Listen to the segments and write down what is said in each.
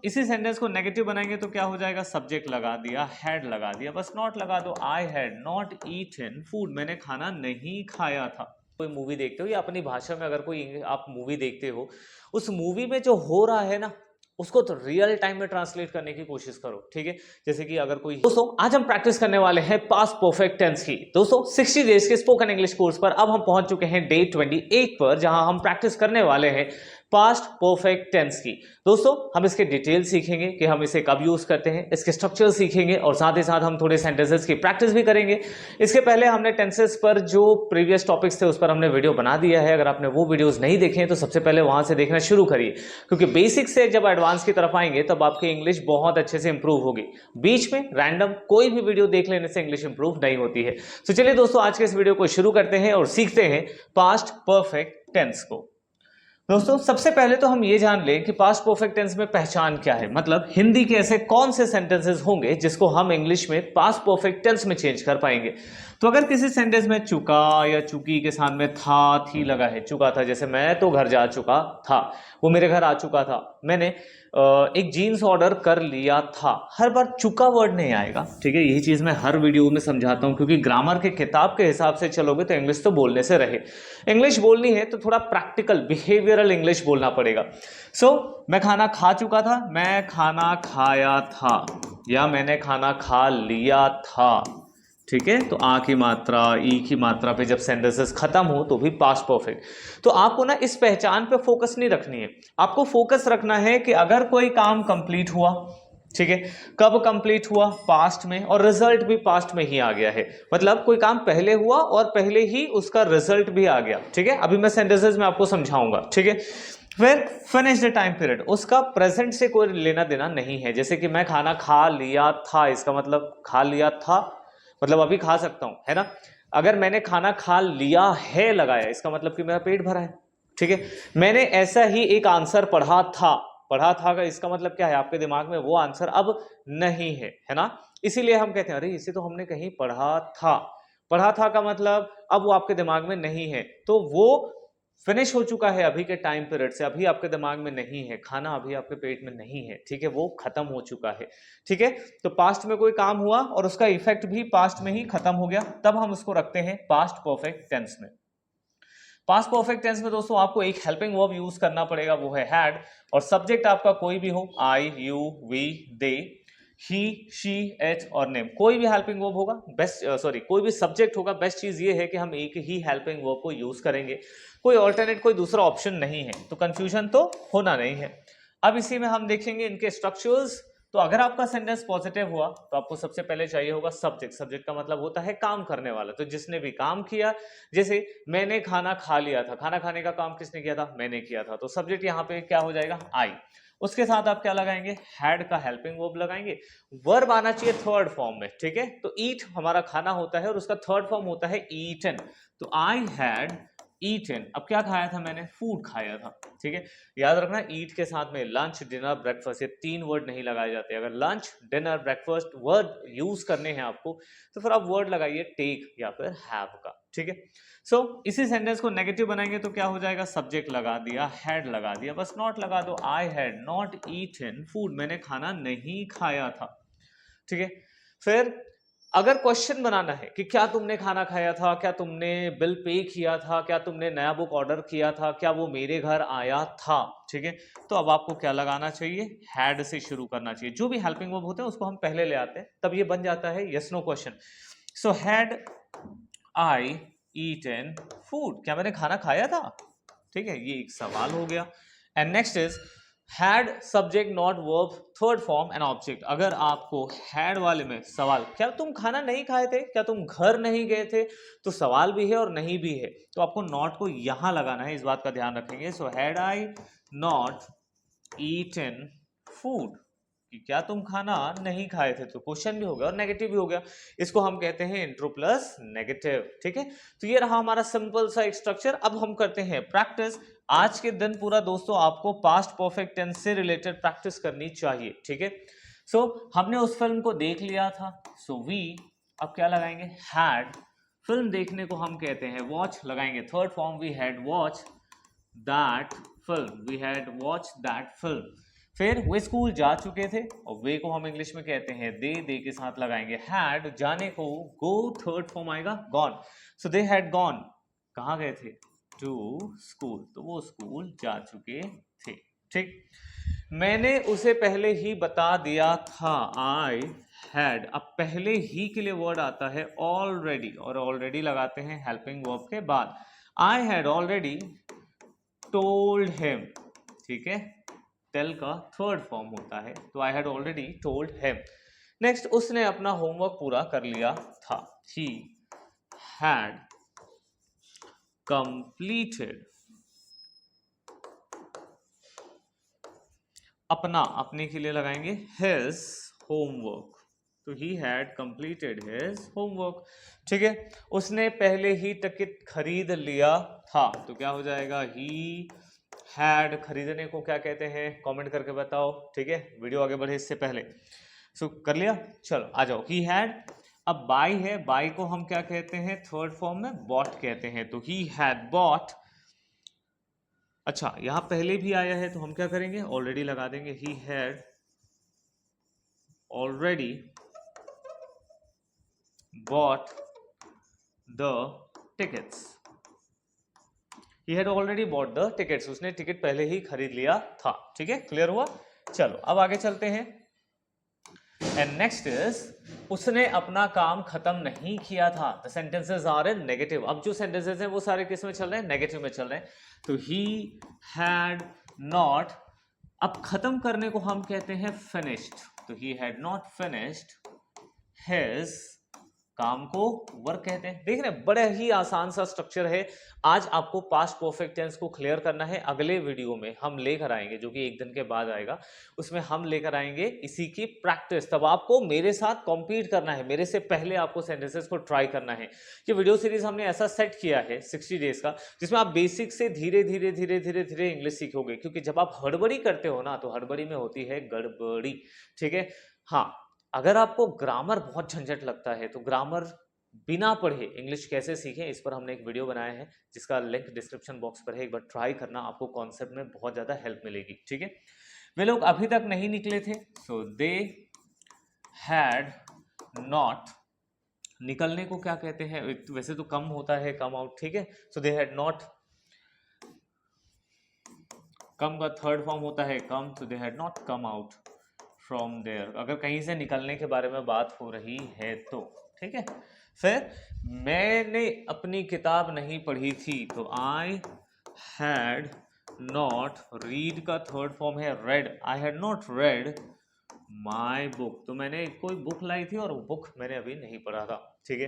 इसी सेंटेंस को नेगेटिव बनाएंगे तो क्या हो जाएगा, सब्जेक्ट लगा दिया, हैड लगा दिया, बस नॉट लगा दो, I had not eaten food, मैंने खाना नहीं खाया था। कोई मूवी देखते हो या अपनी भाषा में अगर कोई आप मूवी देखते हो, उस मूवी में जो हो रहा है ना उसको तो रियल टाइम में ट्रांसलेट करने की कोशिश करो, ठीक है। जैसे कि अगर कोई दोस्तों आज हम प्रैक्टिस करने वाले हैं पास्ट परफेक्ट टेंस की। दोस्तों 60 डेज के स्पोकन इंग्लिश कोर्स पर अब हम पहुंच चुके हैं डे 28 पर, जहां हम प्रैक्टिस करने वाले हैं पास्ट परफेक्ट टेंस की। दोस्तों हम इसके डिटेल सीखेंगे कि हम इसे कब यूज करते हैं, इसके स्ट्रक्चर सीखेंगे और साथ ही साथ हम थोड़े सेंटेंसेस की प्रैक्टिस भी करेंगे। इसके पहले हमने टेंसेस पर जो प्रीवियस टॉपिक्स थे उस पर हमने वीडियो बना दिया है। अगर आपने वो वीडियोस नहीं देखे हैं तो सबसे पहले वहां से देखना शुरू करिए, क्योंकि बेसिक से जब एडवांस की तरफ आएंगे तब आपकी इंग्लिश बहुत अच्छे से इंप्रूव होगी। बीच में रैंडम कोई भी वीडियो देख लेने से इंग्लिश इंप्रूव नहीं होती है। तो चलिए दोस्तों आज के इस वीडियो को शुरू करते हैं और सीखते हैं पास्ट परफेक्ट टेंस को। दोस्तों सबसे पहले तो हम ये जान लें कि पास्ट परफेक्ट टेंस में पहचान क्या है, मतलब हिंदी के ऐसे कौन से सेंटेंसेस होंगे जिसको हम इंग्लिश में पास्ट परफेक्ट टेंस में चेंज कर पाएंगे। तो अगर किसी सेंटेंस में चुका या चुकी के साथ में था थी लगा है, चुका था जैसे मैं तो घर जा चुका था, वो मेरे घर आ चुका था, मैंने एक जीन्स ऑर्डर कर लिया था, हर बार चुका वर्ड नहीं आएगा, ठीक है। यही चीज मैं हर वीडियो में समझाता हूं, क्योंकि ग्रामर के किताब के हिसाब से चलोगे तो इंग्लिश तो बोलने से रहे, इंग्लिश बोलनी है तो थोड़ा प्रैक्टिकल बिहेवियरल इंग्लिश बोलना पड़ेगा। मैं खाना खा चुका था, मैं खाना खाया था, या मैंने खाना खा लिया था, ठीक है। तो आ की मात्रा ई की मात्रा पे जब सेंटेंसेस खत्म हो तो भी पास्ट परफेक्ट। तो आपको ना इस पहचान पे फोकस नहीं रखनी है, आपको फोकस रखना है कि अगर कोई काम कंप्लीट हुआ, ठीक है, कब कंप्लीट हुआ, पास्ट में, और रिजल्ट भी पास्ट में ही आ गया है, मतलब कोई काम पहले हुआ और पहले ही उसका रिजल्ट भी आ गया, ठीक है। अभी मैं सेंटेंसेस में आपको समझाऊंगा, ठीक है। फिर फिनिश द टाइम पीरियड, उसका प्रेजेंट से कोई लेना देना नहीं है। जैसे कि मैं खाना खा लिया था, इसका मतलब खा लिया था मतलब अभी खा सकता हूं, है ना। अगर मैंने खाना खा लिया है लगाया, इसका मतलब कि मेरा पेट भरा है, ठीक है। मैंने ऐसा ही एक आंसर पढ़ा था, पढ़ा था का इसका मतलब क्या है, आपके दिमाग में वो आंसर अब नहीं है ना। इसीलिए हम कहते हैं अरे इसे तो हमने कहीं पढ़ा था, पढ़ा था का मतलब अब वो आपके दिमाग में नहीं है, तो वो फिनिश हो चुका है अभी के टाइम पीरियड से, अभी आपके दिमाग में नहीं है, खाना अभी आपके पेट में नहीं है, ठीक है, वो खत्म हो चुका है, ठीक है। तो पास्ट में कोई काम हुआ और उसका इफेक्ट भी पास्ट में ही खत्म हो गया, तब हम उसको रखते हैं पास्ट परफेक्ट टेंस में। पास्ट परफेक्ट टेंस में दोस्तों आपको एक हेल्पिंग वर्ब यूज करना पड़ेगा, वो है हैड, और सब्जेक्ट आपका कोई भी हो, I you we they, he she it और नेम, कोई भी हेल्पिंग वर्ब होगा बेस्ट, कोई भी सब्जेक्ट होगा, बेस्ट चीज ये है कि हम एक ही हेल्पिंग वर्ब को यूज करेंगे, कोई ऑल्टरनेट कोई दूसरा ऑप्शन नहीं है, तो कंफ्यूजन तो होना नहीं है। अब इसी में हम देखेंगे इनके स्ट्रक्चर्स। तो अगर आपका सेंटेंस पॉजिटिव हुआ तो आपको सबसे पहले चाहिए होगा सब्जेक्ट, सब्जेक्ट का मतलब होता है काम करने वाला, तो जिसने भी काम किया, जैसे मैंने खाना खा लिया था, खाना खाने का काम किसने किया था, मैंने किया था, तो सब्जेक्ट यहाँ पे क्या हो जाएगा, आई। उसके साथ आप क्या लगाएंगे, हैड का हेल्पिंग वर्ब लगाएंगे, वर्ब आना चाहिए थर्ड फॉर्म में, ठीक है। तो ईट हमारा खाना होता है और उसका थर्ड फॉर्म होता है ईटन, तो आई हैड ईटन, अब क्या खाया था मैंने, फूड खाया था, ठीक है। याद रखना ईट के साथ में लंच डिनर ब्रेकफास्ट, ये तीन वर्ड नहीं लगाए जाते, अगर lunch dinner breakfast word use करने हैं आपको तो फिर आप वर्ड लगाइए टेक या फिर हैव का, ठीक है। इसी सेंटेंस को नेगेटिव बनाएंगे तो क्या हो जाएगा, सब्जेक्ट लगा दिया, हैड लगा दिया, बस नॉट लगा दो, I had not eaten food, मैंने खाना नहीं खाया था, ठीक है। फिर अगर क्वेश्चन बनाना है कि क्या तुमने खाना खाया था, क्या तुमने बिल पे किया था, क्या तुमने नया बुक ऑर्डर किया था, क्या वो मेरे घर आया था, ठीक है। तो अब आपको क्या लगाना चाहिए, हैड से शुरू करना चाहिए, जो भी हेल्पिंग वर्ब होते हैं उसको हम पहले ले आते हैं, तब ये बन जाता है yes no question. So had I eaten food, क्या मैंने खाना खाया था, ठीक है, ये एक सवाल हो गया। And next is had subject not verb third form and object, अगर आपको हैड वाले में सवाल, क्या तुम खाना नहीं खाए थे, क्या तुम घर नहीं गए थे, तो सवाल भी है और नहीं भी है, तो आपको नॉट को यहां लगाना है, इस बात का ध्यान रखेंगे। So had I not eaten food, कि क्या तुम खाना नहीं खाए थे, तो क्वेश्चन भी हो गया और नेगेटिव भी हो गया, इसको हम कहते हैं इंट्रो प्लस नेगेटिव, ठीक है। तो ये रहा हमारा सिंपल सा एक स्ट्रक्चर। अब हम करते हैं प्रैक्टिस। आज के दिन पूरा दोस्तों आपको पास्ट परफेक्ट टेंस से रिलेटेड प्रैक्टिस करनी चाहिए, ठीक है। हमने उस फिल्म को देख लिया था, वी अब क्या लगाएंगे, हैड, फिल्म देखने को हम कहते हैं वॉच लगाएंगे, third form we had watch that film, we had watch that film. फिर वे स्कूल जा चुके थे, और वे को हम इंग्लिश में कहते हैं दे के साथ लगाएंगे हैड, जाने को गो थर्ड फॉर्म आएगा gone. So they had gone, कहाँ गए थे, टू स्कूल, तो वो स्कूल जा चुके थे। ठीक, मैंने उसे पहले ही बता दिया था, आई हैड। अब पहले ही के लिए वर्ड आता है ऑलरेडी, और ऑलरेडी लगाते हैं हेल्पिंग वर्ब के बाद। I had already told him, ठीक है, टेल का थर्ड फॉर्म होता है, तो I had already told him. Next, उसने अपना होमवर्क पूरा कर लिया था, ही हैड कंप्लीटेड, अपना, अपने के लिए लगाएंगे हिज होमवर्क, तो he had completed his homework. ठीक है, उसने पहले ही टिकट खरीद लिया था, तो क्या हो जाएगा, ही हैड, खरीदने को क्या कहते हैं, कमेंट करके बताओ। ठीक है, वीडियो आगे बढ़े इससे पहले। सो कर लिया, चलो आ जाओ, ही हैड। अब बाई है, बाई को हम क्या कहते हैं, थर्ड फॉर्म में बॉट कहते हैं, तो ही हैड बॉट। अच्छा, यहां पहले भी आया है तो हम क्या करेंगे, ऑलरेडी लगा देंगे, he had already bought the tickets, he had already bought the tickets, उसने टिकट पहले ही खरीद लिया था। ठीक है, क्लियर हुआ। चलो अब आगे चलते हैं। एंड नेक्स्ट इज, उसने अपना काम खत्म नहीं किया था। The sentences are in negative. अब जो सेंटेंसेस हैं वो सारे किस में चल रहे हैं, नेगेटिव में चल रहे हैं। तो ही हैड नॉट, अब खत्म करने को हम कहते हैं फिनिश्ड, तो he had not finished his, काम को वर्क कहते हैं। देख रहे हैं, बड़ा ही आसान सा स्ट्रक्चर है। आज आपको पास्ट परफेक्ट टेंस को क्लियर करना है। अगले वीडियो में हम लेकर आएंगे, जो कि एक दिन के बाद आएगा, उसमें हम लेकर आएंगे इसी की प्रैक्टिस। तब आपको मेरे साथ कॉम्पीट करना है, मेरे से पहले आपको सेंटेंसेस को ट्राई करना है। ये वीडियो सीरीज हमने ऐसा सेट किया है 60 डेज का, जिसमें आप बेसिक से धीरे धीरे धीरे धीरे धीरे इंग्लिश सीखोगे, क्योंकि जब आप हड़बड़ी करते हो ना, तो हड़बड़ी में होती है गड़बड़ी। ठीक है, हाँ, अगर आपको ग्रामर बहुत झंझट लगता है, तो ग्रामर बिना पढ़े इंग्लिश कैसे सीखें, इस पर हमने एक वीडियो बनाया है, जिसका लिंक डिस्क्रिप्शन बॉक्स पर है। एक बार ट्राई करना, आपको कॉन्सेप्ट में बहुत ज़्यादा हेल्प मिलेगी। ठीक है, वे लोग अभी तक नहीं निकले थे, सो दे हैड नॉट, निकलने को क्या कहते हैं, वैसे तो कम होता है, कम आउट। ठीक है, सो दे हैड नॉट, कम का थर्ड फॉर्म होता है कम, तो they had not come out from there, अगर कहीं से निकलने के बारे में बात हो रही है तो। ठीक है, फिर मैंने अपनी किताब नहीं पढ़ी थी, तो आई हैड नॉट, रीड का थर्ड फॉर्म है red, I had not red my book, तो मैंने कोई बुक लाई थी और वो बुक मैंने अभी नहीं पढ़ा था। ठीक है,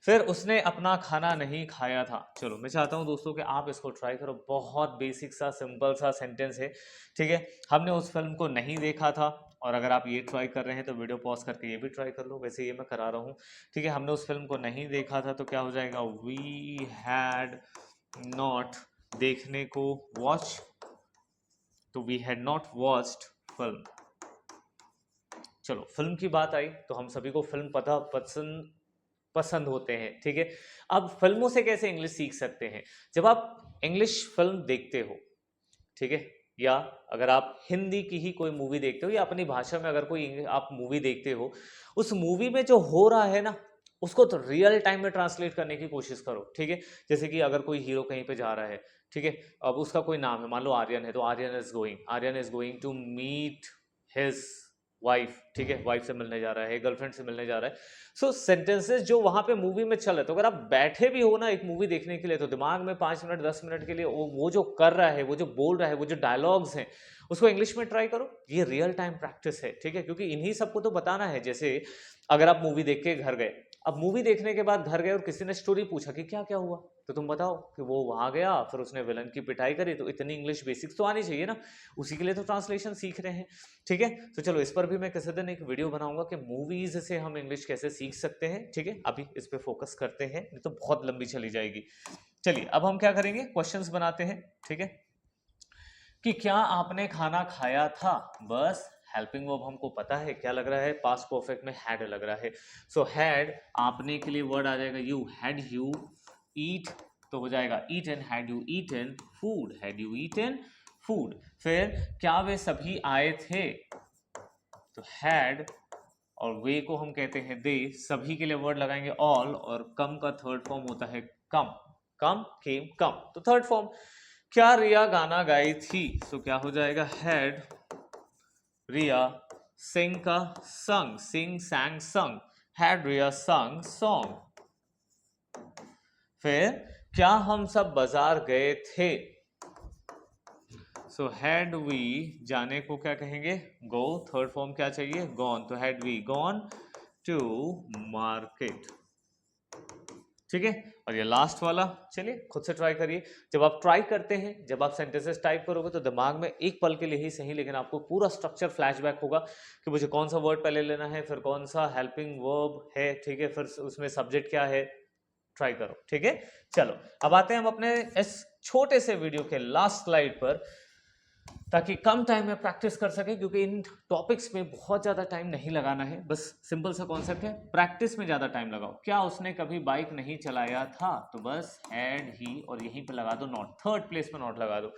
फिर उसने अपना खाना नहीं खाया था। चलो, मैं चाहता हूँ दोस्तों कि आप इसको ट्राई करो, बहुत बेसिक सा सिंपल सा सेंटेंस है। ठीक है, हमने उस फिल्म को नहीं देखा था, और अगर आप ये ट्राई कर रहे हैं तो वीडियो पॉज करके ये भी ट्राई कर लो, वैसे ये मैं करा रहा हूँ। ठीक है, हमने उस फिल्म को नहीं देखा था, तो क्या हो जाएगा, वी हैड नॉट, देखने को वॉच, तो we had not watched film. चलो, फिल्म की बात आई तो हम सभी को फिल्म पसंद होते हैं। ठीक है, अब फिल्मों से कैसे इंग्लिश सीख सकते हैं, जब आप इंग्लिश फिल्म देखते हो, ठीक है, या अगर आप हिंदी की ही कोई मूवी देखते हो, या अपनी भाषा में अगर कोई आप मूवी देखते हो, उस मूवी में जो हो रहा है ना, उसको तो रियल टाइम में ट्रांसलेट करने की कोशिश करो। ठीक है, जैसे कि अगर कोई हीरो कहीं पे जा रहा है, ठीक है, अब उसका कोई नाम है, मान लो आर्यन है, तो Aryan is going to meet his wife. ठीक है, वाइफ से मिलने जा रहा है, गर्लफ्रेंड से मिलने जा रहा है। सो सेंटेंसेस जो वहां पे मूवी में चल रहे, तो अगर आप बैठे भी हो ना एक मूवी देखने के लिए, तो दिमाग में 5 मिनट 10 मिनट के लिए वो जो कर रहा है, वो जो बोल रहा है, वो जो डायलॉग्स हैं, उसको इंग्लिश में ट्राई करो। ये रियल टाइम प्रैक्टिस है। ठीक है, क्योंकि इन्हीं सबको तो बताना है। जैसे अगर आप मूवी देख के घर गए, अब मूवी देखने के बाद घर गए और किसी ने स्टोरी पूछा कि क्या क्या हुआ, तो तुम बताओ कि वो वहां गया, फिर उसने विलन की पिटाई करी, तो इतनी इंग्लिश बेसिक्स तो आनी चाहिए ना, उसी के लिए तो ट्रांसलेशन सीख रहे हैं। ठीक है, तो चलो, इस पर भी मैं किसी दिन एक वीडियो बनाऊंगा कि मूवीज से हम इंग्लिश कैसे सीख सकते हैं। ठीक है, अभी इस पे फोकस करते हैं, नहीं तो बहुत लंबी चली जाएगी। चलिए, अब हम क्या करेंगे, क्वेश्चंस बनाते हैं। ठीक है, कि क्या आपने खाना खाया था, बस हेल्पिंग वर्ब हमको पता है क्या लग रहा है, पास्ट परफेक्ट में हैड लग रहा है। सो हैड, आपने के लिए वर्ड आ जाएगा यू, हैड यू ईट, तो हो जाएगा eaten, had you eaten food, had you eaten food. फिर क्या वे सभी आए थे, तो हैड और वे को हम कहते हैं दे, सभी के लिए वर्ड लगाएंगे ऑल, और कम का थर्ड फॉर्म होता है कम, कम केम कम, तो थर्ड फॉर्म। क्या रिया गाना गाई थी, सो क्या हो जाएगा हैड रिया सिंग का संग, सिंग सैंग संग, हैड रिया संग सॉन्ग। फिर क्या हम सब बाजार गए थे, सो हैड वी, जाने को क्या कहेंगे गो, थर्ड फॉर्म क्या चाहिए गॉन, तो had we gone to market. ठीक है, और ये लास्ट वाला चलिए खुद से ट्राई करिए। जब आप ट्राई करते हैं, जब आप सेंटेंसेस टाइप करोगे तो दिमाग में एक पल के लिए ही सही, लेकिन आपको पूरा स्ट्रक्चर फ्लैशबैक होगा कि मुझे कौन सा वर्ड पहले लेना है, फिर कौन सा हेल्पिंग वर्ब है, ठीक है, फिर उसमें सब्जेक्ट क्या है, ट्राई करो। ठीक है, चलो अब आते हैं हम अपने इस छोटे से वीडियो के लास्ट स्लाइड पर, ताकि कम टाइम में प्रैक्टिस कर सके, क्योंकि इन टॉपिक्स में बहुत ज़्यादा टाइम नहीं लगाना है, बस सिंपल सा कॉन्सेप्ट है, प्रैक्टिस में ज़्यादा टाइम लगाओ। क्या उसने कभी बाइक नहीं चलाया था, तो बस हैड ही, और यहीं पे लगा दो नॉट, थर्ड प्लेस पे नॉट लगा दो,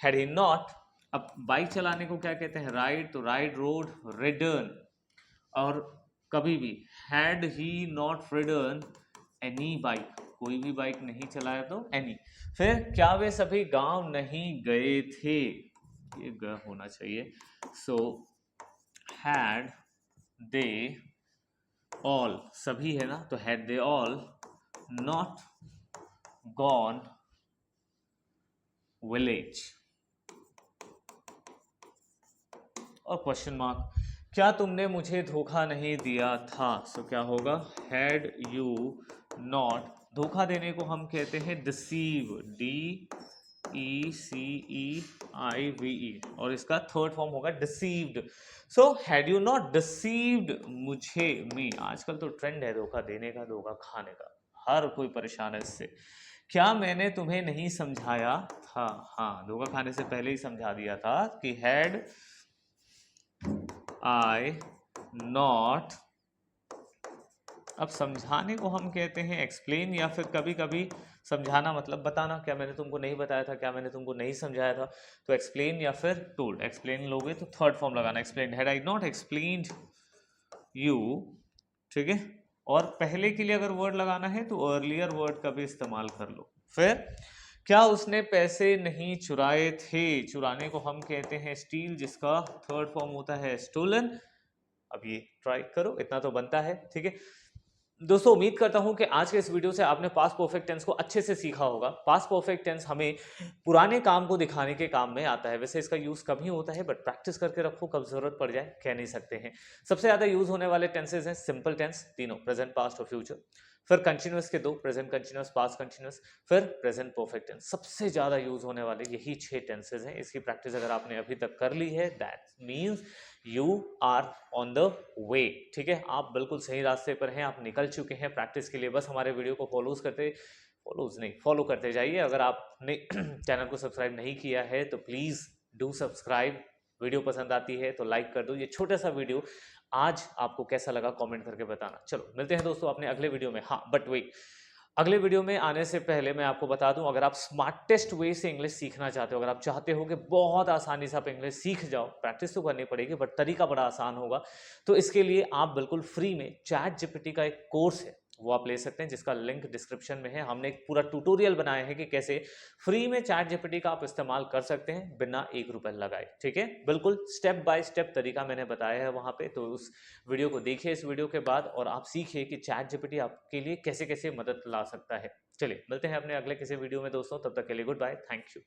हैड ही नॉट। अब बाइक चलाने को क्या कहते हैं, राइड, तो राइड रोड रिडर्न, और कभी भी had he not ridden any bike, कोई भी बाइक नहीं चलाया तो एनी। फिर क्या वे सभी गांव नहीं गए थे, ये ग होना चाहिए, सो हैड दे ऑल, सभी है ना, तो had they all not gone village, और क्वेश्चन मार्क, क्या तुमने मुझे धोखा नहीं दिया था, सो क्या होगा हैड यू नॉट, धोखा देने को हम कहते हैं डिसीव, DECEIVE, और इसका थर्ड फॉर्म होगा deceived. So had you not deceived मुझे, मी, आजकल तो ट्रेंड है धोखा देने का, धोखा खाने का, हर कोई परेशान है इससे। क्या मैंने तुम्हें नहीं समझाया था, हाँ धोखा खाने से पहले ही समझा दिया था कि हैड आई नॉट, अब समझाने को हम कहते हैं एक्सप्लेन, या फिर कभी कभी समझाना मतलब बताना, क्या मैंने तुमको नहीं बताया था, क्या मैंने तुमको नहीं समझाया था, तो एक्सप्लेन या फिर टोल्ड, एक्सप्लेन लोगे तो थर्ड फॉर्म लगाना explain, had I not explained you, ठीक है, और पहले के लिए अगर वर्ड लगाना है तो अर्लियर वर्ड का भी इस्तेमाल कर लो। फिर क्या उसने पैसे नहीं चुराए थे, चुराने को हम कहते हैं स्टील, जिसका थर्ड फॉर्म होता है स्टोलन। अब ये ट्राई करो, इतना तो बनता है। ठीक है दोस्तों, उम्मीद करता हूं कि आज के इस वीडियो से आपने पास्ट परफेक्ट टेंस को अच्छे से सीखा होगा। पास्ट परफेक्ट टेंस हमें पुराने काम को दिखाने के काम में आता है, वैसे इसका यूज कम ही होता है, बट प्रैक्टिस करके रखो, कब जरूरत पड़ जाए कह नहीं सकते हैं। सबसे ज्यादा यूज होने वाले टेंसेज हैं सिंपल टेंस, तीनों, प्रेजेंट, पास्ट और फ्यूचर, फिर कंटिन्यूअस के दो, प्रेजेंट कंटिन्यूअस, पास्ट कंटिन्यूअस, फिर प्रेजेंट परफेक्ट टेंस। सबसे ज्यादा यूज होने वाले यही 6 टेंसेज हैं। इसकी प्रैक्टिस अगर आपने अभी तक कर ली है, that means you are on the way. ठीक है, आप बिल्कुल सही रास्ते पर हैं, आप निकल चुके हैं प्रैक्टिस के लिए। बस हमारे वीडियो को फॉलो करते जाइए। अगर आपने चैनल को सब्सक्राइब नहीं किया है तो प्लीज डू सब्सक्राइब। वीडियो पसंद आती है तो लाइक कर दो। ये छोटा सा वीडियो आज आपको कैसा लगा कमेंट करके बताना। चलो मिलते हैं दोस्तों अपने अगले वीडियो में। हाँ बट वेट, अगले वीडियो में आने से पहले मैं आपको बता दूं, अगर आप स्मार्टेस्ट वे से इंग्लिश सीखना चाहते हो, अगर आप चाहते हो कि बहुत आसानी से आप इंग्लिश सीख जाओ, प्रैक्टिस तो करनी पड़ेगी बट तरीका बड़ा आसान होगा, तो इसके लिए आप बिल्कुल फ्री में चैट जीपीटी का एक कोर्स है, वो आप ले सकते हैं, जिसका लिंक डिस्क्रिप्शन में है। हमने एक पूरा ट्यूटोरियल बनाया है कि कैसे फ्री में चैट जीपीटी का आप इस्तेमाल कर सकते हैं बिना 1 रुपए लगाए। ठीक है, बिल्कुल स्टेप बाय स्टेप तरीका मैंने बताया है वहां पे, तो उस वीडियो को देखिए इस वीडियो के बाद, और आप सीखिए कि चैट जीपीटी आपके लिए कैसे कैसे मदद ला सकता है। चलिए मिलते हैं अपने अगले किसी वीडियो में दोस्तों, तब तक के लिए गुड बाय, थैंक यू।